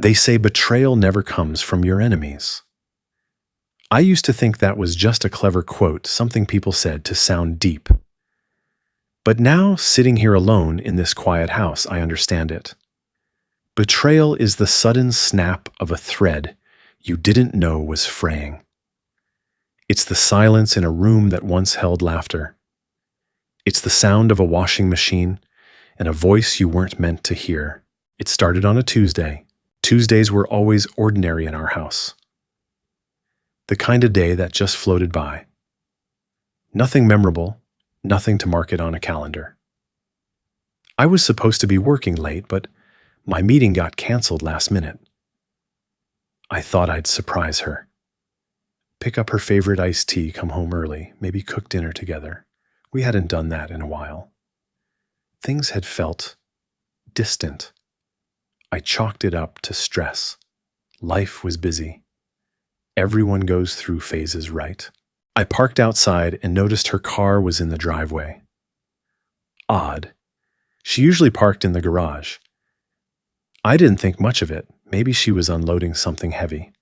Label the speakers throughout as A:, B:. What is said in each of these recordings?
A: They say betrayal never comes from your enemies. I used to think that was just a clever quote, something people said to sound deep. But now, sitting here alone in this quiet house, I understand it. Betrayal is the sudden snap of a thread you didn't know was fraying. It's the silence in a room that once held laughter. It's the sound of a washing machine and a voice you weren't meant to hear. It started on a Tuesday. Tuesdays were always ordinary in our house. The kind of day that just floated by. Nothing memorable, nothing to mark it on a calendar. I was supposed to be working late, but my meeting got canceled last minute. I thought I'd surprise her. Pick up her favorite iced tea, come home early, maybe cook dinner together. We hadn't done that in a while. Things had felt distant. I chalked it up to stress. Life was busy. Everyone goes through phases, right? I parked outside and noticed her car was in the driveway. Odd. She usually parked in the garage. I didn't think much of it. Maybe she was unloading something heavy.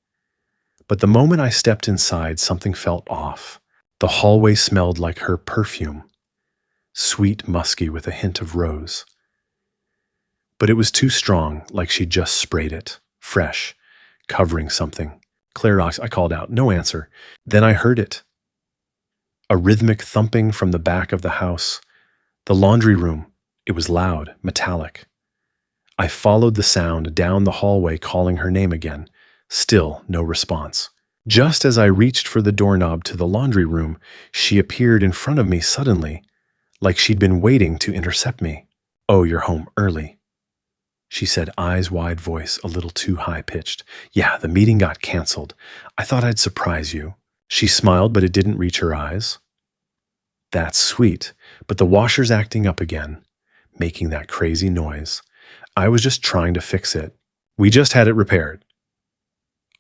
A: But the moment I stepped inside, something felt off. The hallway smelled like her perfume. Sweet, musky with a hint of rose. But it was too strong, like she'd just sprayed it. Fresh. Covering something. Clarox, I called out. No answer. Then I heard it. A rhythmic thumping from the back of the house. The laundry room. It was loud, metallic. I followed the sound down the hallway, calling her name again. Still no response. Just as I reached for the doorknob to the laundry room, she appeared in front of me suddenly, like she'd been waiting to intercept me. "Oh, you're home early," she said, eyes wide, voice a little too high-pitched. "Yeah, the meeting got canceled. I thought I'd surprise you." She smiled, but it didn't reach her eyes. "That's sweet, but the washer's acting up again, making that crazy noise. I was just trying to fix it. We just had it repaired,"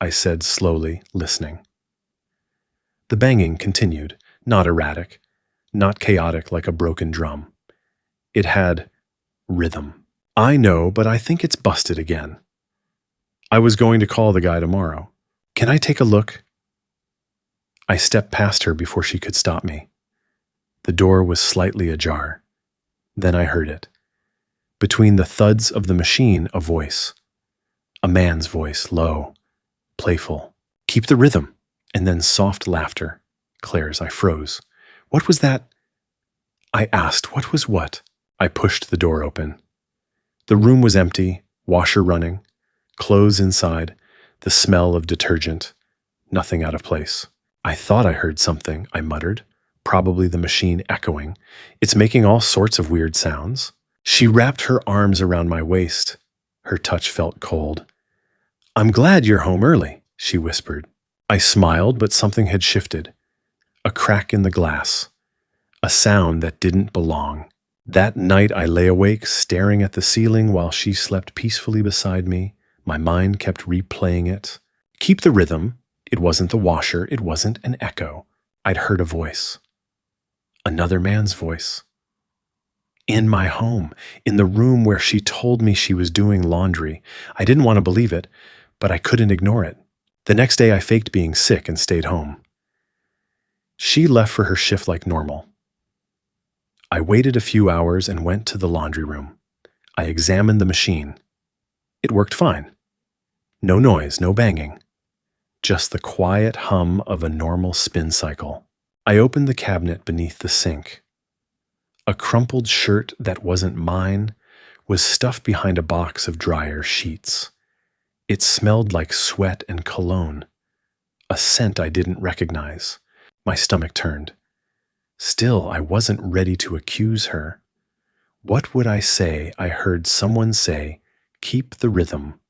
A: I said slowly, listening. The banging continued, not erratic, not chaotic like a broken drum. It had rhythm. "I know, but I think it's busted again. I was going to call the guy tomorrow. Can I take a look?" I stepped past her before she could stop me. The door was slightly ajar. Then I heard it. Between the thuds of the machine, a voice. A man's voice, low, playful. "Keep the rhythm." And then soft laughter. Claire's. I froze. "What was that?" I asked. "What was what?" I pushed the door open. The room was empty, washer running, clothes inside, the smell of detergent, nothing out of place. "I thought I heard something," I muttered. "Probably the machine echoing. It's making all sorts of weird sounds." She wrapped her arms around my waist. Her touch felt cold. "I'm glad you're home early," she whispered. I smiled, but something had shifted. A crack in the glass. A sound that didn't belong. That night I lay awake, staring at the ceiling while she slept peacefully beside me. My mind kept replaying it. Keep the rhythm. It wasn't the washer. It wasn't an echo. I'd heard a voice. Another man's voice. In my home, in the room where she told me she was doing laundry. I didn't want to believe it, but I couldn't ignore it. The next day I faked being sick and stayed home. She left for her shift like normal. I waited a few hours and went to the laundry room. I examined the machine. It worked fine. No noise, no banging. Just the quiet hum of a normal spin cycle. I opened the cabinet beneath the sink. A crumpled shirt that wasn't mine was stuffed behind a box of dryer sheets. It smelled like sweat and cologne, a scent I didn't recognize. My stomach turned. Still, I wasn't ready to accuse her. What would I say? I heard someone say, "Keep the rhythm."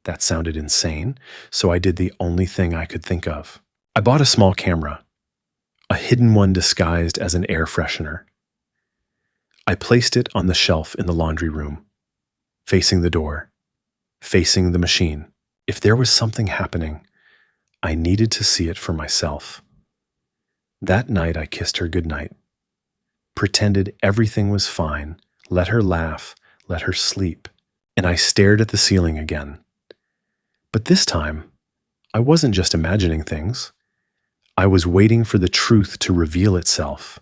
A: That sounded insane, so I did the only thing I could think of. I bought a small camera, a hidden one disguised as an air freshener. I placed it on the shelf in the laundry room, facing the door, facing the machine. If there was something happening, I needed to see it for myself. That night I kissed her goodnight, pretended everything was fine, let her laugh, let her sleep, and I stared at the ceiling again. But this time, I wasn't just imagining things. I was waiting for the truth to reveal itself.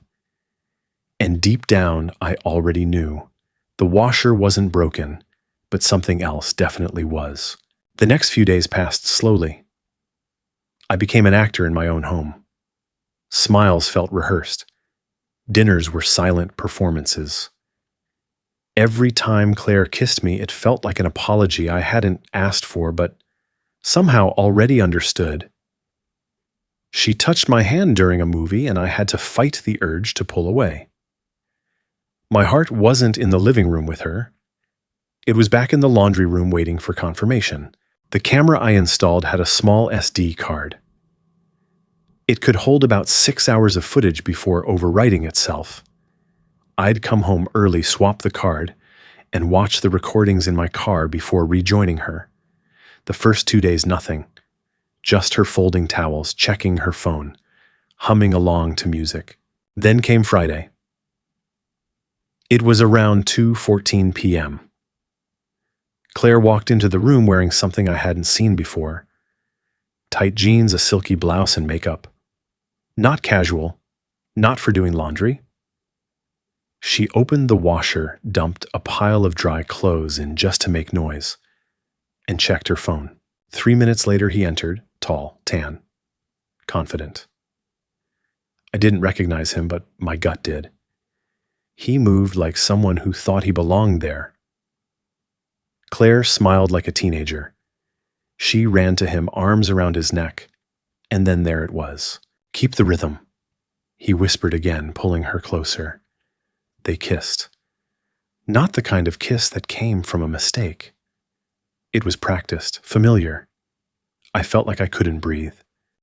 A: And deep down, I already knew. The washer wasn't broken, but something else definitely was. The next few days passed slowly. I became an actor in my own home. Smiles felt rehearsed. Dinners were silent performances. Every time Claire kissed me, it felt like an apology I hadn't asked for, but somehow already understood. She touched my hand during a movie, and I had to fight the urge to pull away. My heart wasn't in the living room with her. It was back in the laundry room waiting for confirmation. The camera I installed had a small SD card. It could hold about 6 hours of footage before overwriting itself. I'd come home early, swap the card, and watch the recordings in my car before rejoining her. The first 2 days, nothing. Just her folding towels, checking her phone, humming along to music. Then came Friday. It was around 2:14 p.m. Claire walked into the room wearing something I hadn't seen before. Tight jeans, a silky blouse, and makeup. Not casual, not for doing laundry. She opened the washer, dumped a pile of dry clothes in just to make noise, and checked her phone. 3 minutes later, he entered, tall, tan, confident. I didn't recognize him, but my gut did. He moved like someone who thought he belonged there. Claire smiled like a teenager. She ran to him, arms around his neck, and then there it was. "Keep the rhythm," he whispered again, pulling her closer. They kissed. Not the kind of kiss that came from a mistake. It was practiced, familiar. I felt like I couldn't breathe.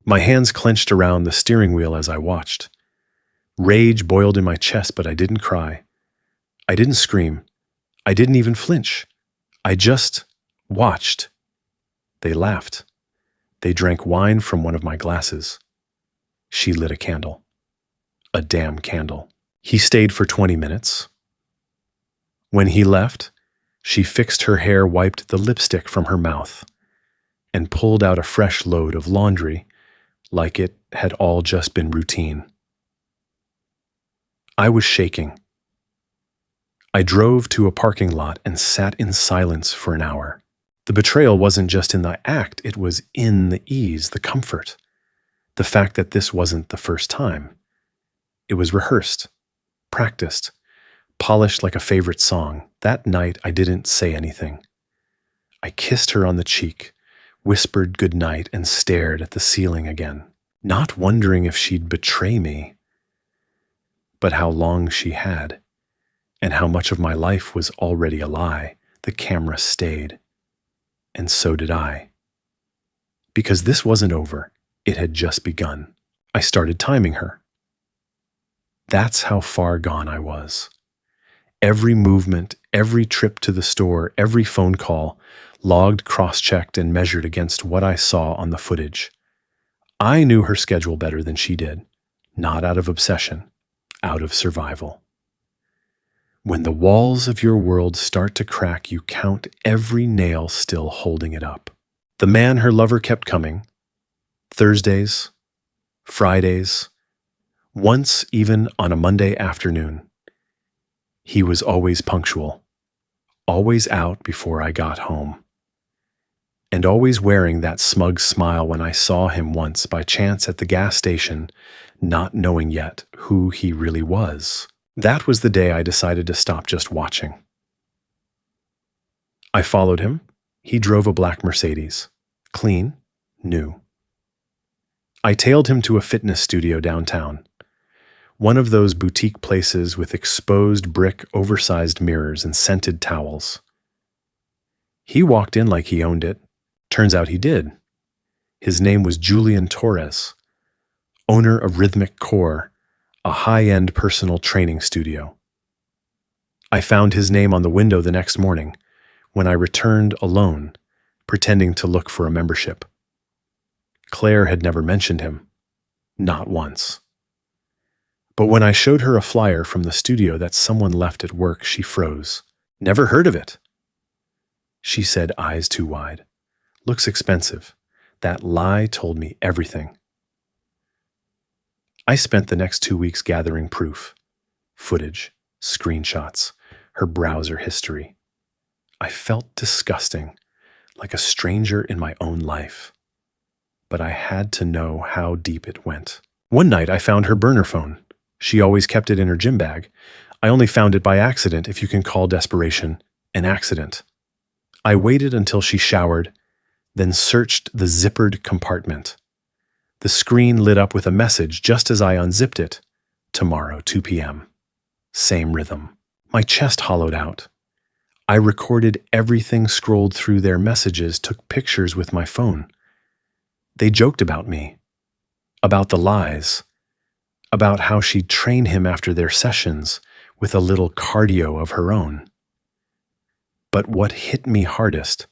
A: My hands clenched around the steering wheel as I watched. Rage boiled in my chest, but I didn't cry. I didn't scream. I didn't even flinch. I just watched. They laughed. They drank wine from one of my glasses. She lit a candle. A damn candle. He stayed for 20 minutes. When he left, she fixed her hair, wiped the lipstick from her mouth, and pulled out a fresh load of laundry like it had all just been routine. I was shaking. I drove to a parking lot and sat in silence for an hour. The betrayal wasn't just in the act, it was in the ease, the comfort. The fact that this wasn't the first time. It was rehearsed, practiced, polished like a favorite song. That night, I didn't say anything. I kissed her on the cheek, whispered goodnight, and stared at the ceiling again, not wondering if she'd betray me, but how long she had, and how much of my life was already a lie. The camera stayed, and so did I. Because this wasn't over, it had just begun. I started timing her. That's how far gone I was. Every movement, every trip to the store, every phone call, logged, cross-checked, and measured against what I saw on the footage. I knew her schedule better than she did, not out of obsession, out of survival. When the walls of your world start to crack, you count every nail still holding it up. The man her lover kept coming. Thursdays, Fridays, once even on a Monday afternoon. He was always punctual, always out before I got home, and always wearing that smug smile when I saw him once by chance at the gas station, not knowing yet who he really was. That was the day I decided to stop just watching. I followed him. He drove a black Mercedes. Clean, new. I tailed him to a fitness studio downtown. One of those boutique places with exposed brick, oversized mirrors, and scented towels. He walked in like he owned it. Turns out he did. His name was Julian Torres, owner of Rhythmic Core, a high-end personal training studio. I found his name on the window the next morning when I returned alone, pretending to look for a membership. Claire had never mentioned him, not once. But when I showed her a flyer from the studio that someone left at work, she froze. "Never heard of it," she said, eyes too wide. Looks expensive. That lie told me everything. I spent the next 2 weeks gathering proof, footage, screenshots, her browser history. I felt disgusting, like a stranger in my own life. But I had to know how deep it went. One night I found her burner phone. She always kept it in her gym bag. I only found it by accident, if you can call desperation an accident. I waited until she showered, then searched the zippered compartment. The screen lit up with a message just as I unzipped it. Tomorrow, 2 p.m. Same rhythm. My chest hollowed out. I recorded everything, scrolled through their messages, took pictures with my phone. They joked about me, about the lies, about how she'd train him after their sessions with a little cardio of her own. But what hit me hardest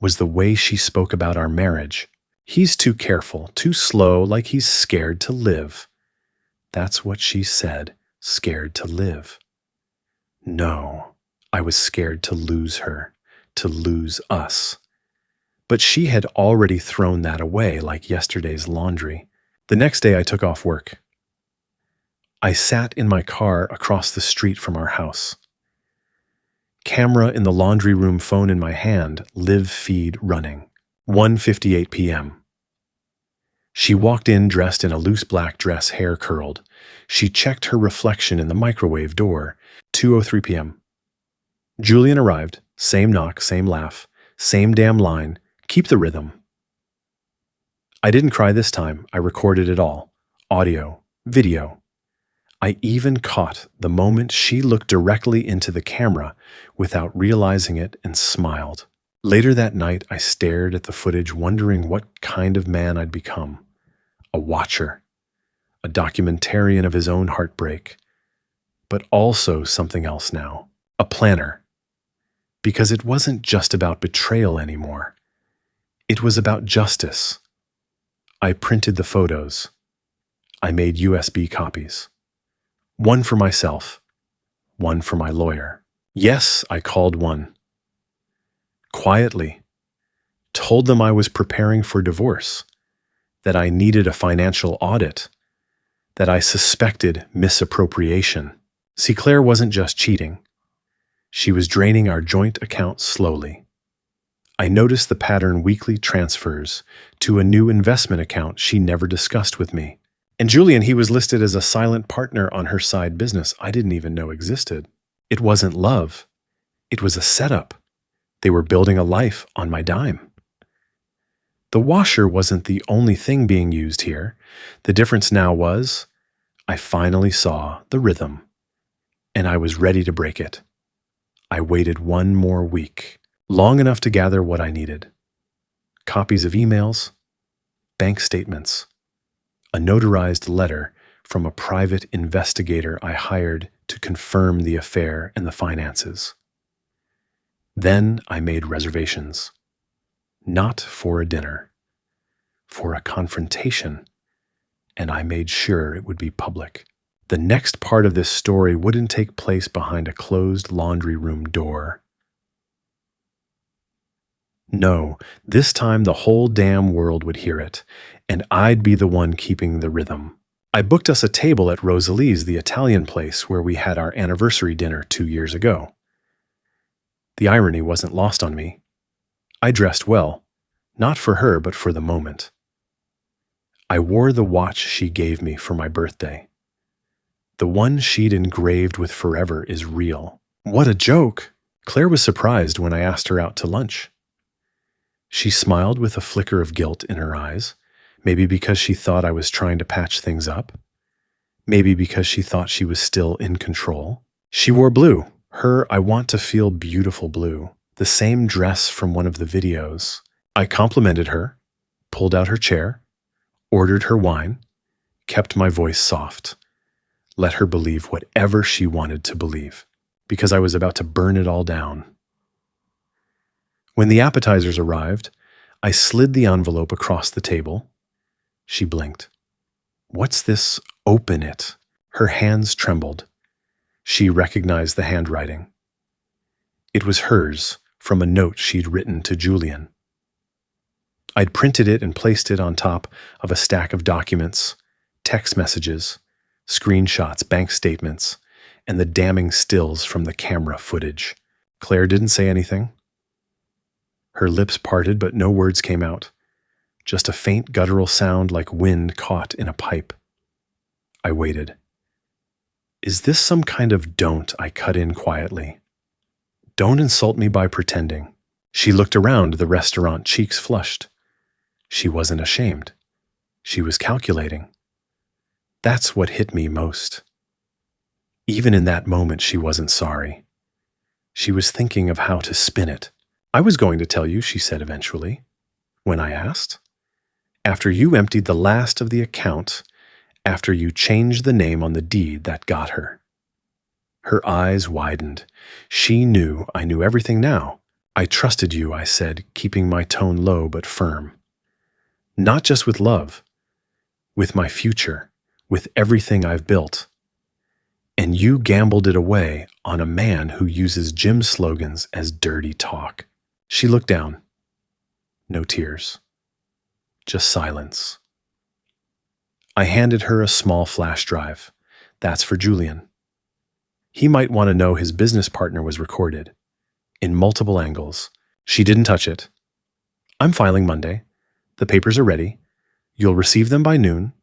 A: was the way she spoke about our marriage. He's too careful, too slow, like he's scared to live. That's what she said, scared to live. No, I was scared to lose her, to lose us. But she had already thrown that away like yesterday's laundry. The next day I took off work. I sat in my car across the street from our house. Camera in the laundry room, phone in my hand, live feed running. 1:58 p.m. She walked in dressed in a loose black dress, hair curled. She checked her reflection in the microwave door. 2:03 p.m. Julian arrived. Same knock, same laugh, same damn line. Keep the rhythm. I didn't cry this time. I recorded it all. Audio, video. I even caught the moment she looked directly into the camera without realizing it and smiled. Later that night, I stared at the footage, wondering what kind of man I'd become. A watcher, a documentarian of his own heartbreak, but also something else now, a planner. Because it wasn't just about betrayal anymore. It was about justice. I printed the photos. I made USB copies. One for myself, one for my lawyer. Yes, I called one. Quietly, told them I was preparing for divorce, that I needed a financial audit, that I suspected misappropriation. See, Claire wasn't just cheating. She was draining our joint account slowly. I noticed the pattern: weekly transfers to a new investment account she never discussed with me. And Julian, he was listed as a silent partner on her side business I didn't even know existed. It wasn't love. It was a setup. They were building a life on my dime. The washer wasn't the only thing being used here. The difference now was I finally saw the rhythm, and I was ready to break it. I waited one more week, long enough to gather what I needed. Copies of emails, bank statements, a notarized letter from a private investigator I hired to confirm the affair and the finances. Then I made reservations. Not for a dinner, for a confrontation, and I made sure it would be public. The next part of this story wouldn't take place behind a closed laundry room door. No, this time the whole damn world would hear it, and I'd be the one keeping the rhythm. I booked us a table at Rosalie's, the Italian place where we had our anniversary dinner 2 years ago. The irony wasn't lost on me. I dressed well, not for her, but for the moment. I wore the watch she gave me for my birthday. The one she'd engraved with forever is real. What a joke! Claire was surprised when I asked her out to lunch. She smiled with a flicker of guilt in her eyes, maybe because she thought I was trying to patch things up, maybe because she thought she was still in control. She wore blue, her I want to feel beautiful blue, the same dress from one of the videos. I complimented her, pulled out her chair, ordered her wine, kept my voice soft, let her believe whatever she wanted to believe, because I was about to burn it all down. When the appetizers arrived, I slid the envelope across the table. She blinked. What's this? Open it. Her hands trembled. She recognized the handwriting. It was hers, from a note she'd written to Julian. I'd printed it and placed it on top of a stack of documents, text messages, screenshots, bank statements, and the damning stills from the camera footage. Claire didn't say anything. Her lips parted, but no words came out. Just a faint guttural sound like wind caught in a pipe. I waited. Is this some kind of don't? I cut in quietly. Don't insult me by pretending. She looked around the restaurant, cheeks flushed. She wasn't ashamed. She was calculating. That's what hit me most. Even in that moment, she wasn't sorry. She was thinking of how to spin it. I was going to tell you, she said eventually, when I asked. After you emptied the last of the account, after you changed the name on the deed that got her. Her eyes widened. She knew I knew everything now. I trusted you, I said, keeping my tone low but firm. Not just with love, with my future, with everything I've built. And you gambled it away on a man who uses gym slogans as dirty talk. She looked down. No tears. Just silence. I handed her a small flash drive. That's for Julian. He might want to know his business partner was recorded. In multiple angles. She didn't touch it. I'm filing Monday. The papers are ready. You'll receive them by noon.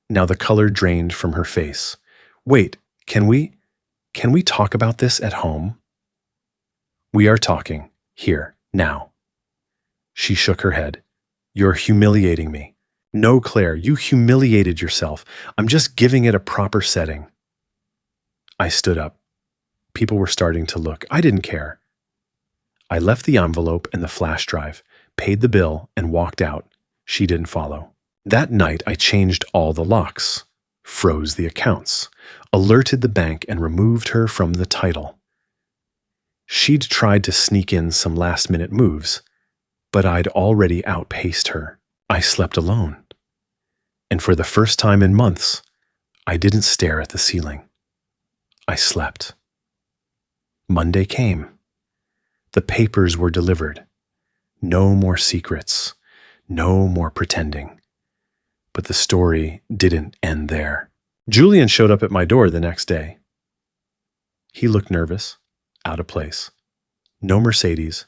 A: Now the color drained from her face. Wait, can we talk about this at home? We are talking. Here, now. She shook her head. You're humiliating me. No, Claire, you humiliated yourself. I'm just giving it a proper setting. I stood up. People were starting to look. I didn't care. I left the envelope and the flash drive, paid the bill, and walked out. She didn't follow. That night, I changed all the locks, froze the accounts, alerted the bank, and removed her from the title. She'd tried to sneak in some last-minute moves, but I'd already outpaced her. I slept alone. And for the first time in months, I didn't stare at the ceiling. I slept. Monday came. The papers were delivered. No more secrets. No more pretending. But the story didn't end there. Julian showed up at my door the next day. He looked nervous, out of place. No Mercedes.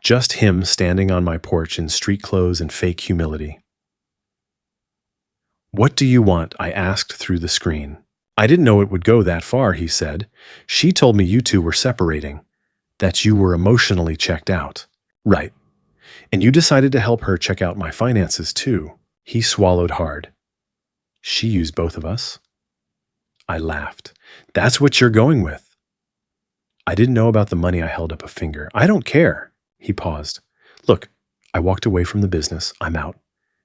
A: Just him standing on my porch in street clothes and fake humility. What do you want? I asked through the screen. I didn't know it would go that far, he said. She told me you two were separating, that you were emotionally checked out. Right. And you decided to help her check out my finances too. He swallowed hard. She used both of us. I laughed. That's what you're going with. I didn't know about the money. I held up a finger. I don't care. He paused. Look, I walked away from the business. I'm out.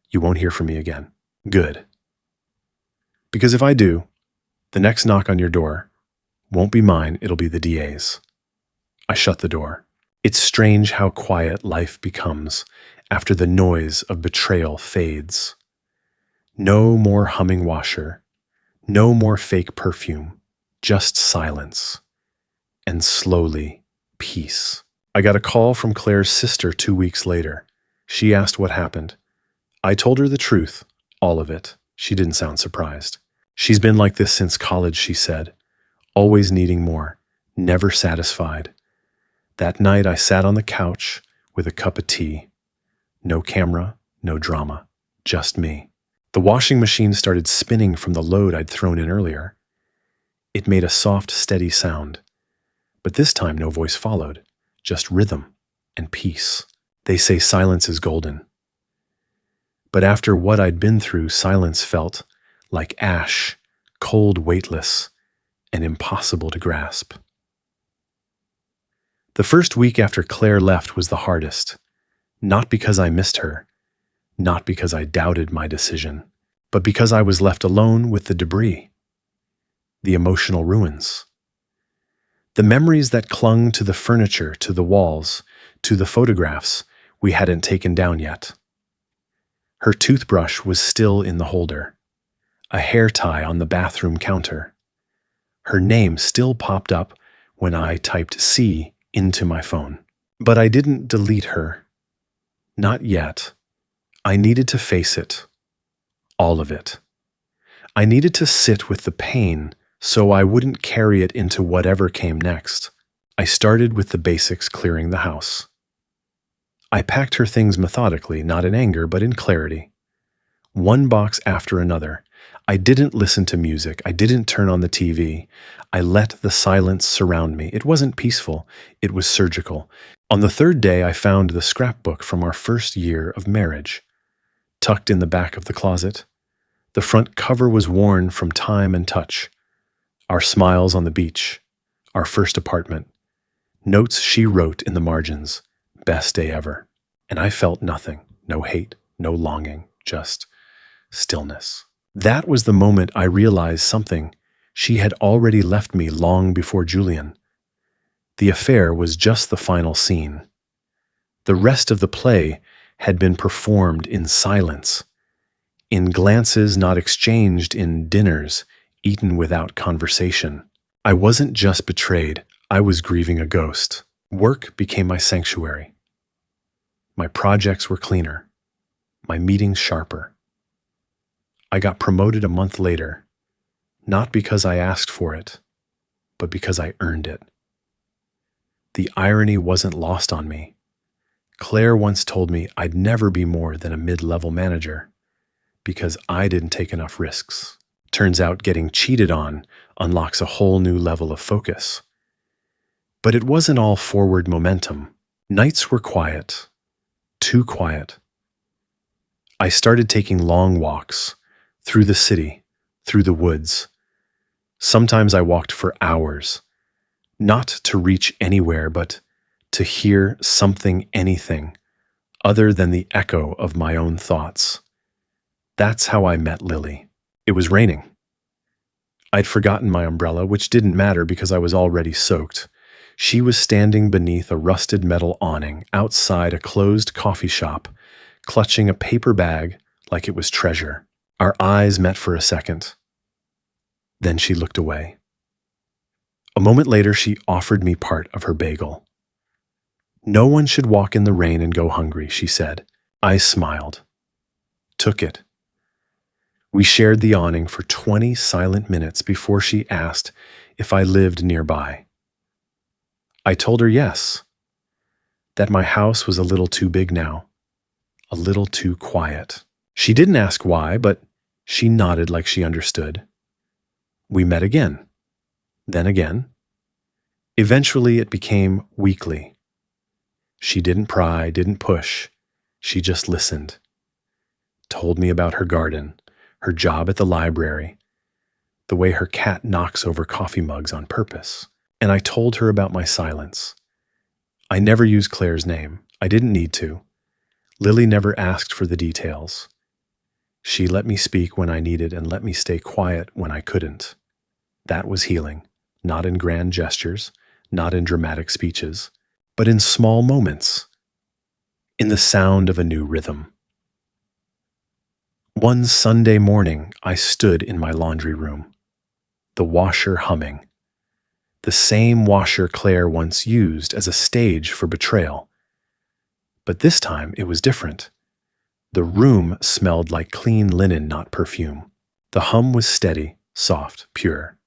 A: You won't hear from me again. Good. Because if I do, the next knock on your door won't be mine, it'll be the DA's. I shut the door. It's strange how quiet life becomes after the noise of betrayal fades. No more humming washer, no more fake perfume, just silence. And slowly, peace. I got a call from Claire's sister 2 weeks later. She asked what happened. I told her the truth, all of it. She didn't sound surprised. She's been like this since college, she said, always needing more, never satisfied. That night I sat on the couch with a cup of tea. No camera, no drama, just me. The washing machine started spinning from the load I'd thrown in earlier. It made a soft, steady sound. But this time no voice followed, just rhythm and peace. They say silence is golden. But after what I'd been through, silence felt like ash, cold, weightless, and impossible to grasp. The first week after Claire left was the hardest, not because I missed her, not because I doubted my decision, but because I was left alone with the debris, the emotional ruins, the memories that clung to the furniture, to the walls, to the photographs we hadn't taken down yet. Her toothbrush was still in the holder, a hair tie on the bathroom counter. Her name still popped up when I typed C into my phone. But I didn't delete her. Not yet. I needed to face it. All of it. I needed to sit with the pain so I wouldn't carry it into whatever came next. I started with the basics, clearing the house. I packed her things methodically, not in anger, but in clarity. One box after another. I didn't listen to music. I didn't turn on the TV. I let the silence surround me. It wasn't peaceful. It was surgical. On the third day, I found the scrapbook from our first year of marriage, tucked in the back of the closet. The front cover was worn from time and touch. Our smiles on the beach, our first apartment, notes she wrote in the margins, best day ever. And I felt nothing, no hate, no longing, just stillness. That was the moment I realized something. She had already left me long before Julian. The affair was just the final scene. The rest of the play had been performed in silence, in glances not exchanged, in dinners eaten without conversation. I wasn't just betrayed, I was grieving a ghost. Work became my sanctuary. My projects were cleaner, my meetings sharper. I got promoted a month later, not because I asked for it, but because I earned it. The irony wasn't lost on me. Claire once told me I'd never be more than a mid-level manager because I didn't take enough risks. Turns out getting cheated on unlocks a whole new level of focus. But it wasn't all forward momentum. Nights were quiet, too quiet. I started taking long walks through the city, through the woods. Sometimes I walked for hours, not to reach anywhere, but to hear something, anything, other than the echo of my own thoughts. That's how I met Lily. It was raining. I'd forgotten my umbrella, which didn't matter because I was already soaked. She was standing beneath a rusted metal awning outside a closed coffee shop, clutching a paper bag like it was treasure. Our eyes met for a second. Then she looked away. A moment later, she offered me part of her bagel. "No one should walk in the rain and go hungry," she said. I smiled, took it. We shared the awning for 20 silent minutes before she asked if I lived nearby. I told her yes, that my house was a little too big now, a little too quiet. She didn't ask why, but she nodded like she understood. We met again, then again. Eventually, it became weekly. She didn't pry, didn't push. She just listened. Told me about her garden, her job at the library, the way her cat knocks over coffee mugs on purpose. And I told her about my silence. I never used Claire's name. I didn't need to. Lily never asked for the details. She let me speak when I needed and let me stay quiet when I couldn't. That was healing, not in grand gestures, not in dramatic speeches, but in small moments, in the sound of a new rhythm. One Sunday morning, I stood in my laundry room, the washer humming, the same washer Claire once used as a stage for betrayal. But this time it was different. The room smelled like clean linen, not perfume. The hum was steady, soft, pure.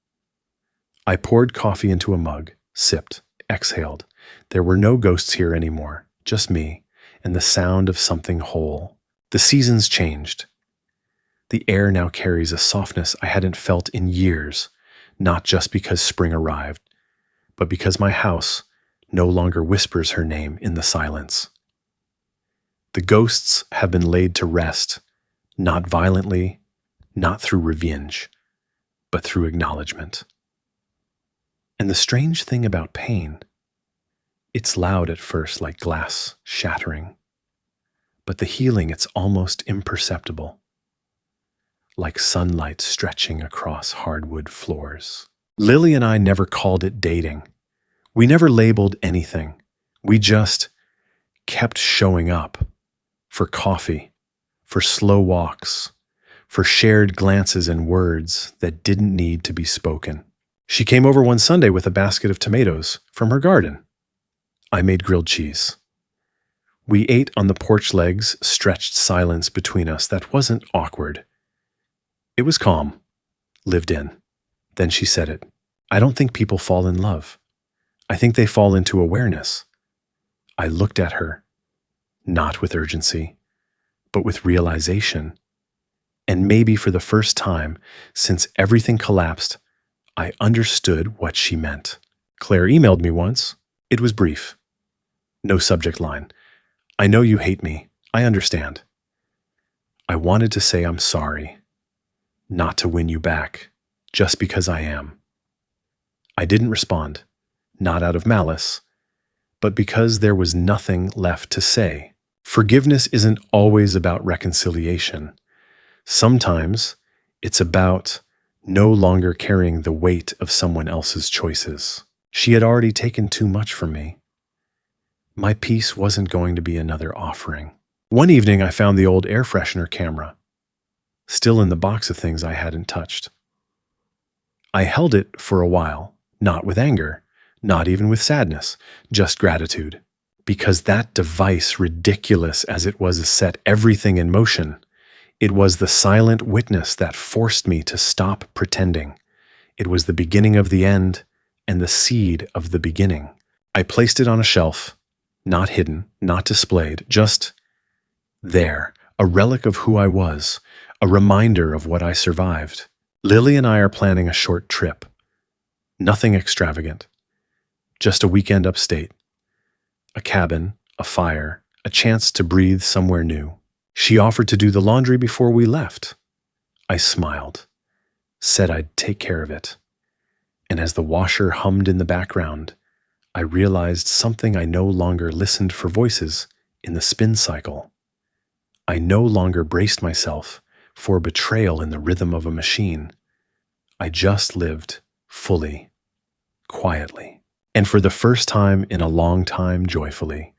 A: I poured coffee into a mug, sipped, exhaled. There were no ghosts here anymore, just me, and the sound of something whole. The seasons changed. The air now carries a softness I hadn't felt in years, not just because spring arrived, but because my house no longer whispers her name in the silence. The ghosts have been laid to rest, not violently, not through revenge, but through acknowledgement. And the strange thing about pain, it's loud at first, like glass shattering, but the healing, it's almost imperceptible, like sunlight stretching across hardwood floors. Lily and I never called it dating. We never labeled anything. We just kept showing up for coffee, for slow walks, for shared glances and words that didn't need to be spoken. She came over one Sunday with a basket of tomatoes from her garden. I made grilled cheese. We ate on the porch legs, stretched silence between us that wasn't awkward. It was calm, lived in. Then she said it. I don't think people fall in love. I think they fall into awareness. I looked at her, not with urgency, but with realization. And maybe for the first time since everything collapsed, I understood what she meant. Claire emailed me once. It was brief. No subject line. I know you hate me. I understand. I wanted to say I'm sorry, not to win you back, just because I am. I didn't respond, not out of malice, but because there was nothing left to say. Forgiveness isn't always about reconciliation. Sometimes it's about no longer carrying the weight of someone else's choices. She had already taken too much from me. My peace wasn't going to be another offering. One evening, I found the old air freshener camera, still in the box of things I hadn't touched. I held it for a while, not with anger, not even with sadness, just gratitude. Because that device, ridiculous as it was, set everything in motion. It was the silent witness that forced me to stop pretending. It was the beginning of the end and the seed of the beginning. I placed it on a shelf, not hidden, not displayed, just there, a relic of who I was, a reminder of what I survived. Lily and I are planning a short trip. Nothing extravagant, just a weekend upstate. A cabin, a fire, a chance to breathe somewhere new. She offered to do the laundry before we left. I smiled, said I'd take care of it. And as the washer hummed in the background, I realized something. I no longer listened for voices in the spin cycle. I no longer braced myself for betrayal in the rhythm of a machine. I just lived fully, quietly, and for the first time in a long time, joyfully.